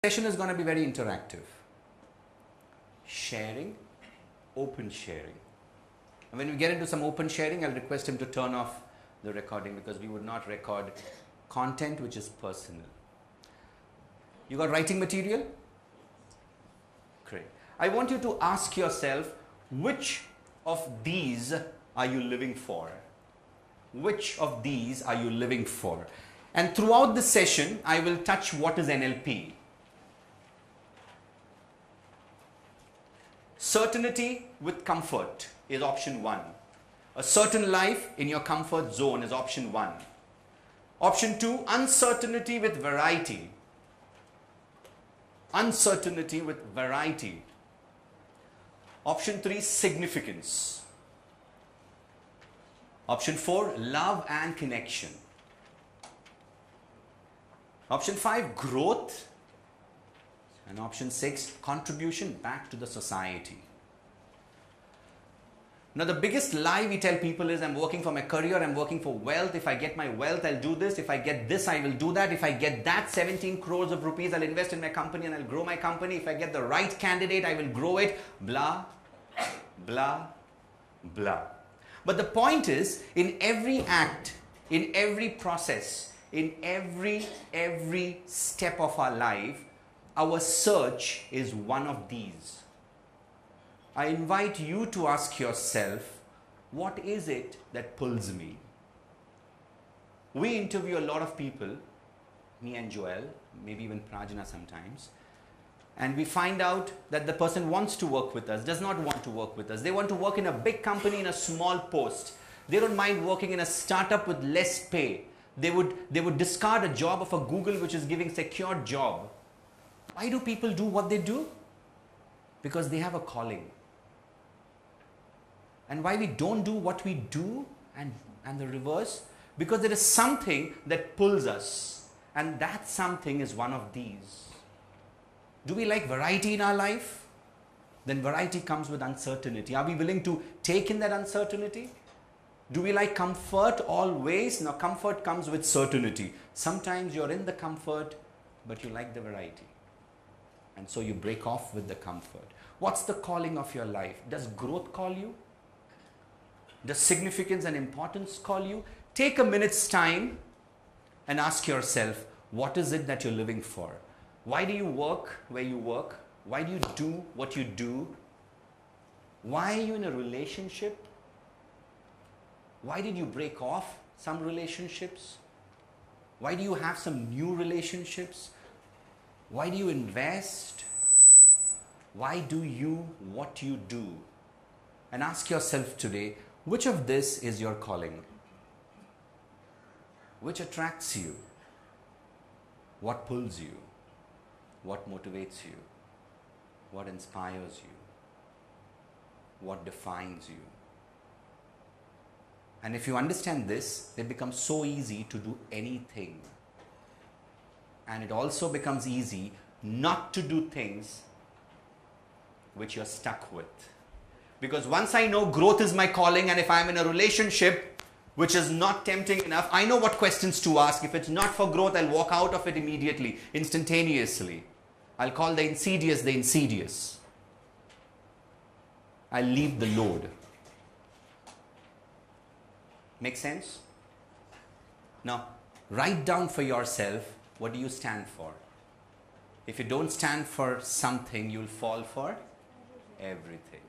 Session is going to be very interactive. Sharing, open sharing. And when we get into some open sharing, I'll request him to turn off the recording because we would not record content which is personal. You got writing material? Great. I want you to ask yourself, which of these are you living for? Which of these are you living for? And throughout the session, I will touch what is NLP. Certainty with comfort is option 1. A certain life in your comfort zone is option 1. Option 2, uncertainty with variety. Uncertainty with variety. Option 3, significance. Option 4, love and connection. Option 5, growth. And option 6, contribution back to the society. Now the biggest lie we tell people is, I'm working for my career, I'm working for wealth. If I get my wealth, I'll do this. If I get this, I will do that. If I get that 17 crores of rupees, I'll invest in my company and I'll grow my company. If I get the right candidate, I will grow it. Blah, blah, blah. But the point is, in every act, in every process, in every step of our life, our search is one of these. I invite you to ask yourself, what is it that pulls me? We interview a lot of people, me and Joel, maybe even Prajna sometimes, and we find out that the person wants to work with us, does not want to work with us. They want to work in a big company in a small post. They don't mind working in a startup with less pay. They would discard a job of a Google which is giving secured job. Why do people do what they do? Because they have a calling. And why we don't do what we do and the reverse? Because there is something that pulls us. And that something is one of these. Do we like variety in our life? Then variety comes with uncertainty. Are we willing to take in that uncertainty? Do we like comfort always? Now comfort comes with certainty. Sometimes you're in the comfort, but you like the variety. And so you break off with the comfort. What's the calling of your life? Does growth call you? Does significance and importance call you? Take a minute's time and ask yourself, what is it that you're living for? Why do you work where you work? Why do you do what you do? Why are you in a relationship? Why did you break off some relationships? Why do you have some new relationships? Why do you invest? Why do you what you do? And ask yourself today, which of this is your calling? Which attracts you? What pulls you? What motivates you? What inspires you? What defines you? And if you understand this, it becomes so easy to do anything. And it also becomes easy not to do things which you're stuck with. Because once I know growth is my calling, and if I'm in a relationship which is not tempting enough, I know what questions to ask. If it's not for growth, I'll walk out of it immediately, instantaneously. I'll call the insidious the insidious. I'll leave the load. Make sense? Now, write down for yourself, what do you stand for? If you don't stand for something, you'll fall for everything.